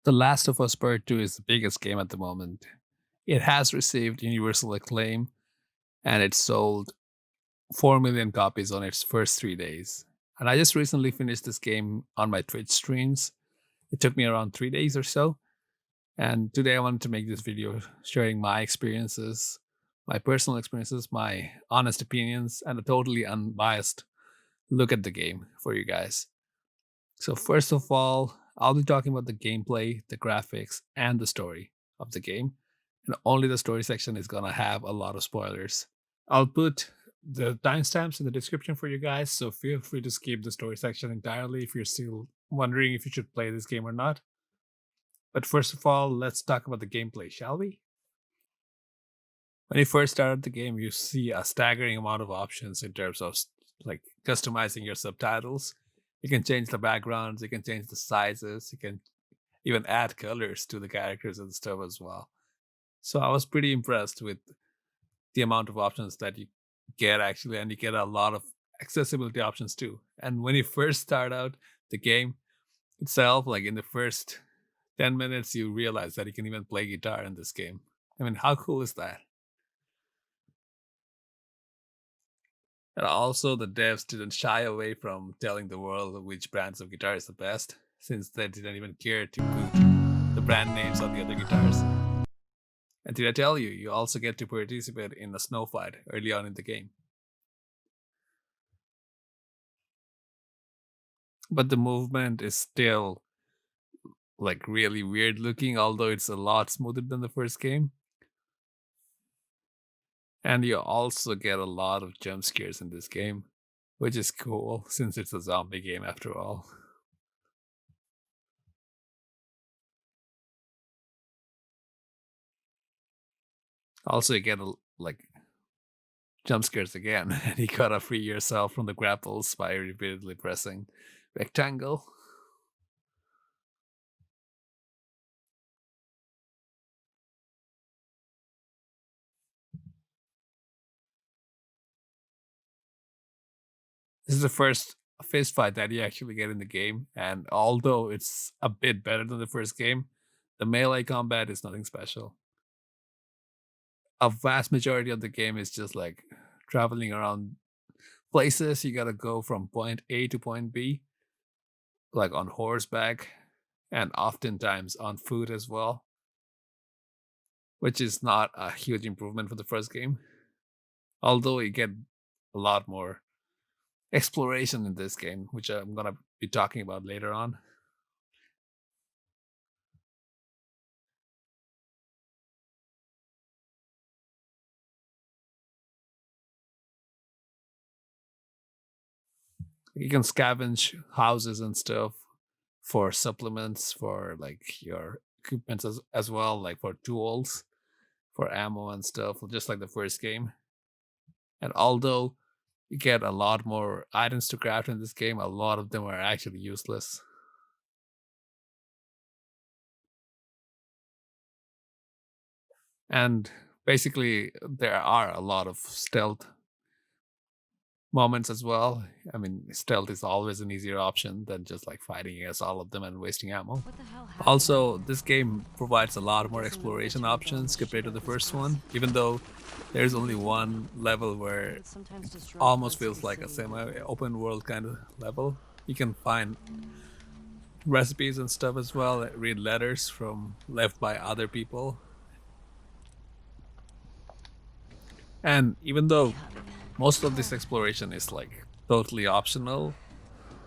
The Last of Us Part 2 is the biggest game at the moment. It has received universal acclaim and it sold 4 million copies on its first 3 days. And I just recently finished this game on my Twitch streams. It took me around 3 days or so. And today I wanted to make this video sharing my experiences, my personal experiences, my honest opinions, and a totally unbiased look at the game for you guys. So, first of all, I'll be talking about the gameplay, the graphics, and the story of the game. And only the story section is going to have a lot of spoilers. I'll put the timestamps in the description for you guys, so feel free to skip the story section entirely if you're still wondering if you should play this game or not. But first of all, let's talk about the gameplay, shall we? When you first start the game, you see a staggering amount of options in terms of like customizing your subtitles. You can change the backgrounds, you can change the sizes, you can even add colors to the characters and stuff as well. So I was pretty impressed with the amount of options that you get actually, and you get a lot of accessibility options too. And when you first start out the game itself, like in the first 10 minutes, you realize that you can even play guitar in this game. I mean, how cool is that? And also, the devs didn't shy away from telling the world which brands of guitar is the best, since they didn't even care to put the brand names on the other guitars. And did I tell you, you also get to participate in a snow fight early on in the game. But the movement is still like really weird looking, although it's a lot smoother than the first game. And you also get a lot of jump scares in this game, which is cool since it's a zombie game after all. Also, you get like jump scares again, and you gotta free yourself from the grapples by repeatedly pressing rectangle. This is the first fist fight that you actually get in the game, and although it's a bit better than the first game, the melee combat is nothing special. A vast majority of the game is just like traveling around places. You gotta go from point A to point B, like on horseback, and oftentimes on foot as well, which is not a huge improvement for the first game. Although you get a lot more exploration in this game, which I'm gonna be talking about later on. You can scavenge houses and stuff for supplements, for like your equipment as well, like for tools, for ammo and stuff, just like the first game. And although you get a lot more items to craft in this game, a lot of them are actually useless. And basically, there are a lot of stealth moments as well. I mean, stealth is always an easier option than just like fighting against all of them and wasting ammo. What the hell happened? Also, this game provides a lot more exploration options compared to the first one, even though there's only one level where It sometimes it destroys almost parts of feels the like a city. semi-open world kind of level. You can find recipes and stuff as well, read letters from left by other people. And even though most of this exploration is like totally optional,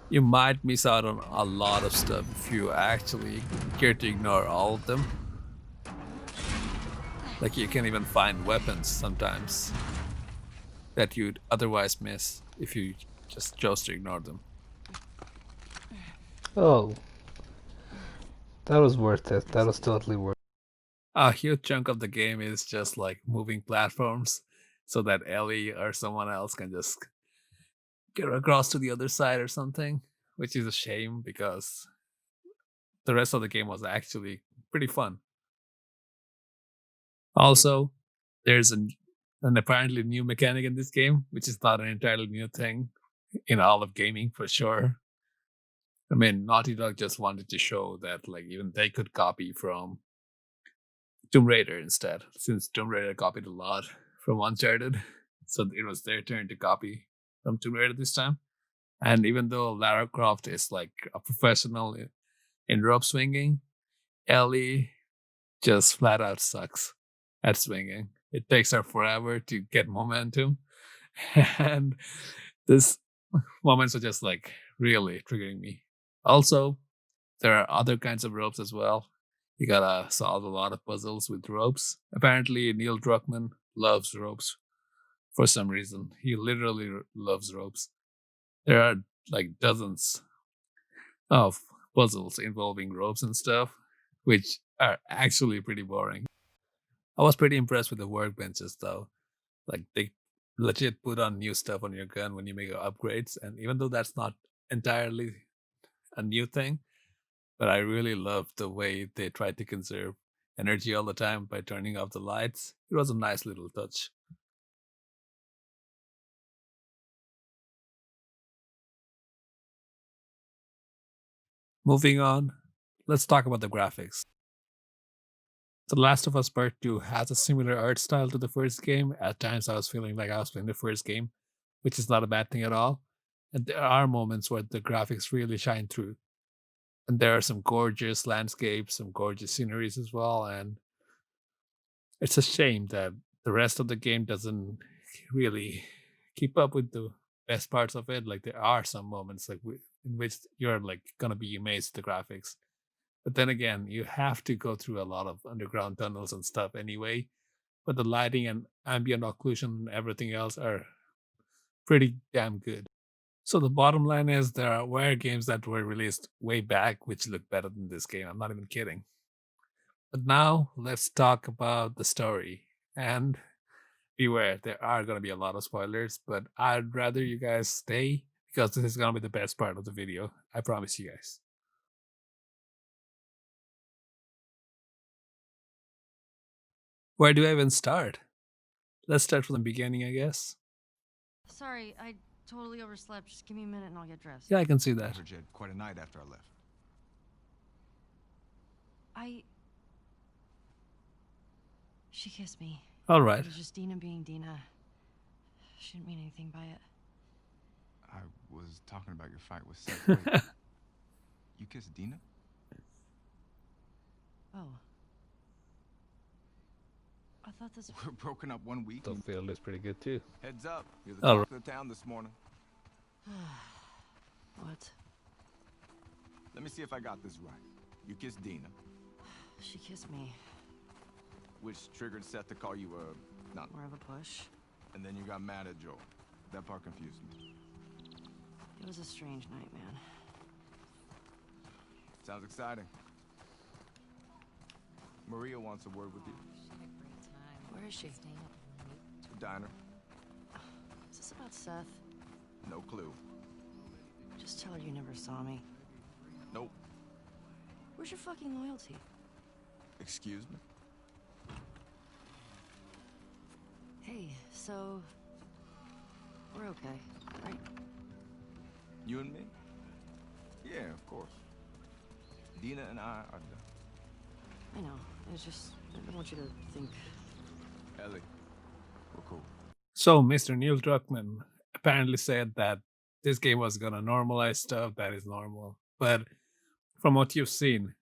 you might miss out on a lot of stuff if you actually care to ignore all of them. Like you can even find weapons sometimes that you'd otherwise miss if you just chose to ignore them. Oh, that was worth it. That was totally worth A huge chunk of the game is just like moving platforms so that Ellie or someone else can just get across to the other side or something, which is a shame because the rest of the game was actually pretty fun. Also, there's an apparently new mechanic in this game, which is not an entirely new thing in all of gaming for sure. I mean, Naughty Dog just wanted to show that like even they could copy from Tomb Raider instead, since Tomb Raider copied a lot from Uncharted. So it was their turn to copy from Tomb Raider this time. And even though Lara Croft is like a professional in rope swinging, Ellie just flat out sucks at swinging. It takes her forever to get momentum. And this moments are just like really triggering me. Also, there are other kinds of ropes as well. You gotta solve a lot of puzzles with ropes. Apparently, Neil Druckmann loves ropes for some reason. He literally loves ropes. There are like dozens of puzzles involving ropes and stuff, which are actually pretty boring. I was pretty impressed with the workbenches though. Like they legit put on new stuff on your gun when you make upgrades, and even though that's not entirely a new thing, but I really loved the way they tried to conserve energy all the time by turning off the lights. It was a nice little touch. Moving on, let's talk about the graphics. The Last of Us Part 2 has a similar art style to the first game. At times, I was feeling like I was playing the first game, which is not a bad thing at all. And there are moments where the graphics really shine through. And there are some gorgeous landscapes, some gorgeous sceneries as well. And it's a shame that the rest of the game doesn't really keep up with the best parts of it. Like there are some moments like in which you're like gonna be amazed at the graphics. But then again, you have to go through a lot of underground tunnels and stuff anyway. But the lighting and ambient occlusion and everything else are pretty damn good. So the bottom line is were games that were released way back which look better than this game. I'm not even kidding. But now let's talk about the story. And beware, there are going to be a lot of spoilers, but I'd rather you guys stay because this is going to be the best part of the video. I promise you guys. Where do I even start? Let's start from the beginning, I guess. Sorry, I totally overslept. Just give me a minute and I'll get dressed. Yeah, I can see that. Heard you had quite a night after I left. I. She kissed me. All It right. was just Dina being Dina. She didn't mean anything by it. I was talking about your fight with Seth. Wait, you kissed Dina? Oh. I thought this. We're broken up 1 week. The field is pretty good too. Heads up, you're the All talk of the town this morning. What? Let me see if I got this right. You kissed Dina, She kissed me. which triggered Seth to call you a not, More of a push. and then you got mad at Joel. That part confused me. It was a strange night, man. Sounds exciting. Maria wants a word with you. Where is she? Diner, Is this about Seth? no clue. Just tell her you never saw me. Nope. Where's your fucking loyalty? Excuse me? Hey, so. We're okay, right? You and me? Yeah, of course. Dina and I are done. I know. It's just. I don't want you to think. Ellie, we're cool. So, Mr. Neil Druckmann apparently said that this game was going to normalize stuff that is normal. But from what you've seen,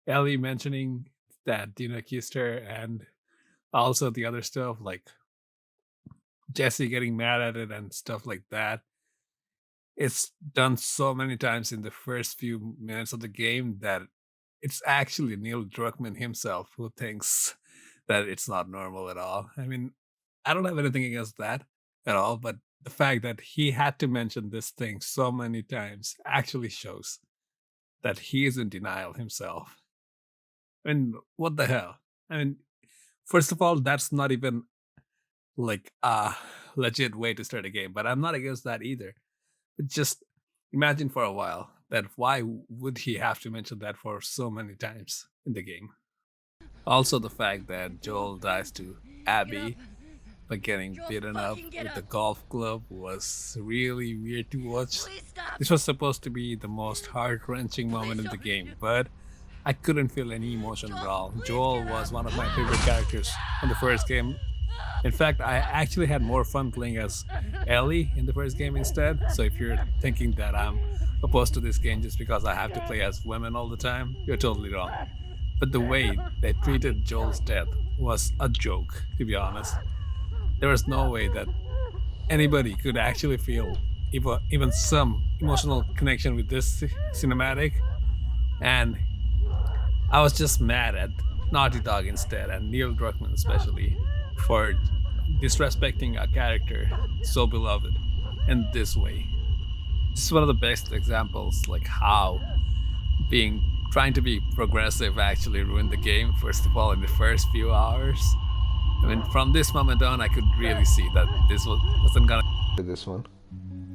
Ellie mentioning that Dina kissed her and also the other stuff like Jesse getting mad at it and stuff like that, it's done so many times in the first few minutes of the game that it's actually Neil Druckmann himself who thinks that it's not normal at all. I mean, I don't have anything against that at all, but the fact that he had to mention this thing so many times actually shows that he is in denial himself. I mean, what the hell? I mean, first of all, that's not even like a legit way to start a game, but I'm not against that either. But just imagine for a while that why would he have to mention that for so many times in the game? Also, the fact that Joel dies to Get up. Abby but getting Joel, beaten up fucking get with a up. golf club was really weird to watch. Please stop. This was supposed to be the most heart wrenching moment Please in the don't game, do. but I couldn't feel any emotion at Joel, all. please Joel get was up. one of my favorite characters from the first game. In fact, I actually had more fun playing as Ellie in the first game instead. So if you're thinking that I'm opposed to this game just because I have to play as women all the time, you're totally wrong. But the way they treated Joel's death was a joke, to be honest. There was no way that anybody could actually feel even some emotional connection with this cinematic. And I was just mad at Naughty Dog instead, and Neil Druckmann especially, for disrespecting a character so beloved in this way. This is one of the best examples, like how being trying to be progressive actually ruined the game. First of all, in the first few hours, I mean, from this moment on, I could really see that wasn't gonna. This one.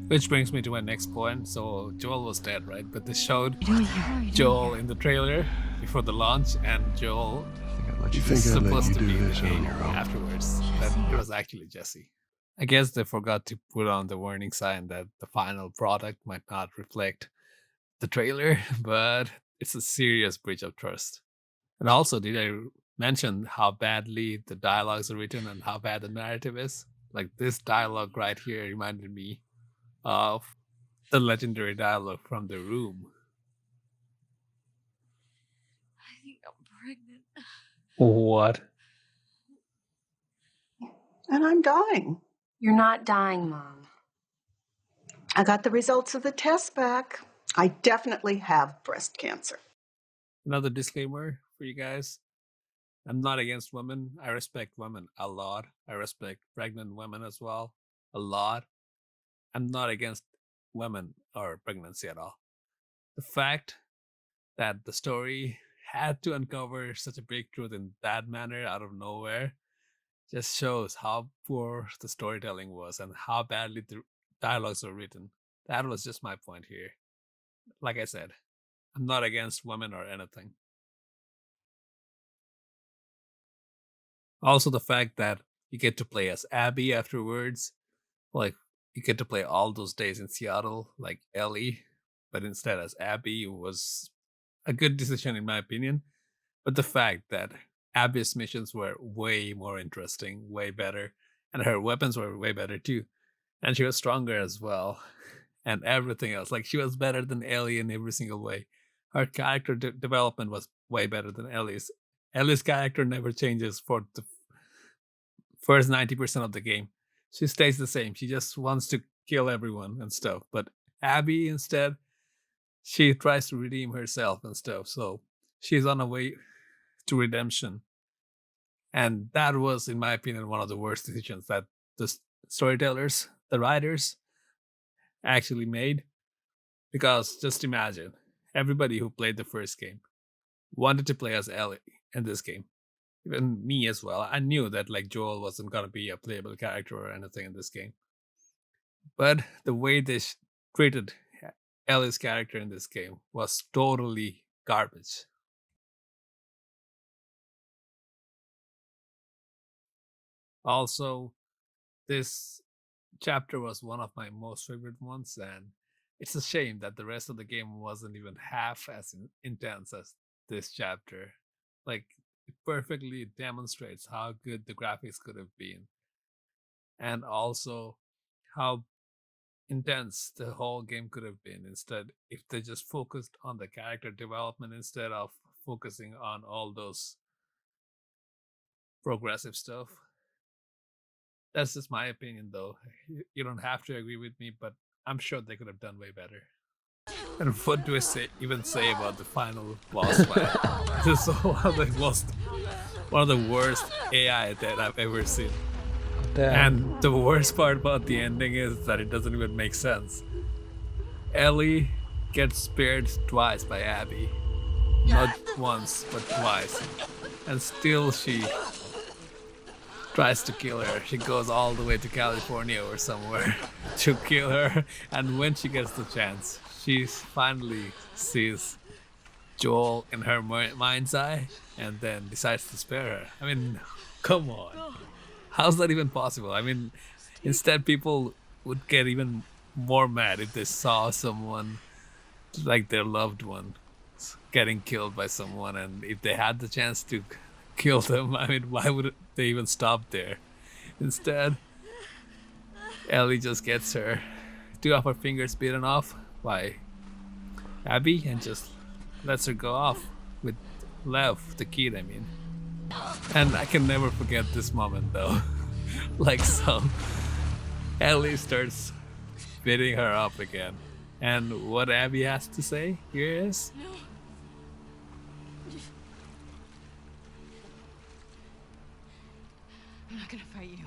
Which brings me to my next point. So Joel was dead, right? But they showed What are you doing Joel here? in the trailer before the launch, and Joel You was think I'd let supposed you to do be in the this on game your own? afterwards, but Jesse. it was actually Jesse. I guess they forgot to put on the warning sign that the final product might not reflect the trailer, but it's a serious breach of trust. And also, did I mention how badly the dialogues are written and how bad the narrative is? Like this dialogue right here reminded me of the legendary dialogue from The Room. I think I'm pregnant. What? And I'm dying. You're not dying, Mom. I got the results of the test back. I definitely have breast cancer. Another disclaimer for you guys. I'm not against women. I respect women a lot. I respect pregnant women as well a lot. I'm not against women or pregnancy at all. The fact that the story had to uncover such a big truth in that manner out of nowhere just shows how poor the storytelling was and how badly the dialogues were written. That was just my point here. Like I said, I'm not against women or anything. Also, the fact that you get to play as Abby afterwards, like you get to play all those days in Seattle, like Ellie, but instead as Abby was a good decision in my opinion. But the fact that Abby's missions were way more interesting, way better, and her weapons were way better too, and she was stronger as well, and everything else. Like she was better than Ellie in every single way. Her character development was way better than Ellie's. Ellie's character never changes for the first 90% of the game. She stays the same. She just wants to kill everyone and stuff. But Abby, instead, she tries to redeem herself and stuff. So she's on a way to redemption. And that was, in my opinion, one of the worst decisions that the storytellers, the writers, actually made. Because just imagine, everybody who played the first game wanted to play as Ellie in this game. Even me as well. I knew that like Joel wasn't gonna be a playable character or anything in this game. But the way they treated Ellie's character in this game was totally garbage. Also, this chapter was one of my most favorite ones, and it's a shame that the rest of the game wasn't even half as intense as this chapter. Like, it perfectly demonstrates how good the graphics could have been, and also how intense the whole game could have been instead if they just focused on the character development instead of focusing on all those progressive stuff. That's just my opinion though. You don't have to agree with me, but I'm sure they could have done way better. And what do I even say about the final boss fight? This is one of the worst AI that I've ever seen. Damn. And the worst part about the ending is that it doesn't even make sense. Ellie gets spared twice by Abby. Not once, but twice. And still she tries to kill her. She goes all the way to California or somewhere to kill her. And when she gets the chance, she finally sees Joel in her mind's eye and then decides to spare her. I mean, come on. How's that even possible? I mean, instead, people would get even more mad if they saw someone like their loved one getting killed by someone, and if they had the chance to kill them, I mean, why would they even stop there? Instead, Ellie just gets her two of her fingers beaten off by Abby and just lets her go off with Lev, the kid, I mean. And I can never forget this moment though. Like, so Ellie starts beating her up again. And what Abby has to say here is, No. I'm not gonna fight you.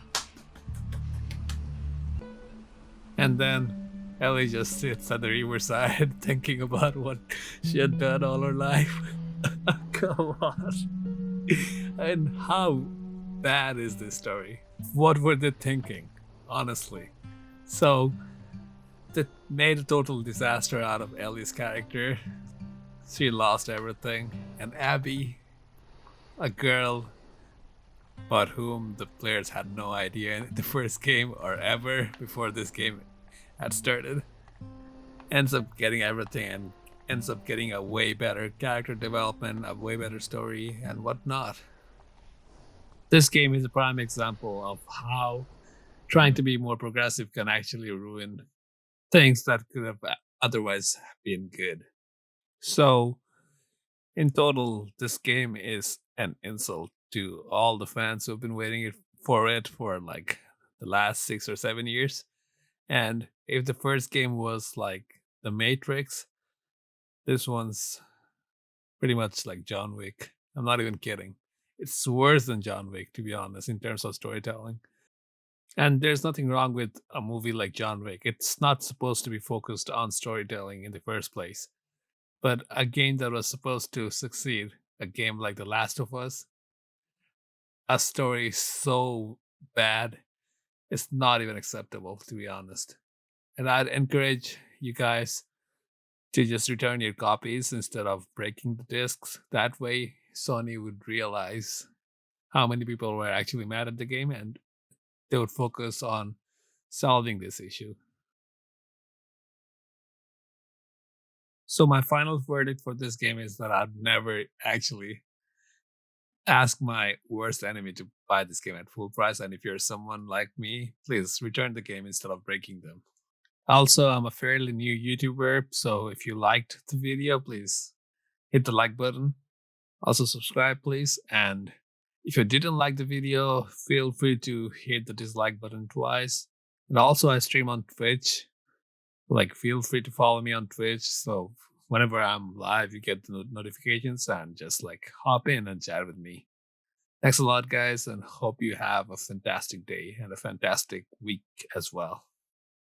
and then Ellie just sits at the riverside thinking about what she had done all her life. Come on. And how bad is this story? What were they thinking? Honestly. So, they made a total disaster out of Ellie's character. She lost everything. And Abby, a girl about whom the players had no idea in the first game or ever before this game had started, ends up getting everything and ends up getting a way better character development, a way better story, and whatnot. This game is a prime example of how trying to be more progressive can actually ruin things that could have otherwise been good. So, in total, this game is an insult to all the fans who've been waiting for it for like the last 6 or 7 years. And if the first game was like The Matrix, this one's pretty much like John Wick. I'm not even kidding. It's worse than John Wick, to be honest, in terms of storytelling. And there's nothing wrong with a movie like John Wick. It's not supposed to be focused on storytelling in the first place. But a game that was supposed to succeed, a game like The Last of Us, a story so bad, it's not even acceptable, to be honest. And I'd encourage you guys to just return your copies instead of breaking the discs. That way, Sony would realize how many people were actually mad at the game and they would focus on solving this issue. So, my final verdict for this game is that I'd never actually ask my worst enemy to buy this game at full price. And if you're someone like me, please return the game instead of breaking them. Also, I'm a fairly new YouTuber, so if you liked the video, please hit the like button. Also, subscribe, please. And if you didn't like the video, feel free to hit the dislike button twice. And also, I stream on Twitch. Like, feel free to follow me on Twitch. So, whenever I'm live, you get the notifications and just like hop in and chat with me. Thanks a lot, guys, and hope you have a fantastic day and a fantastic week as well.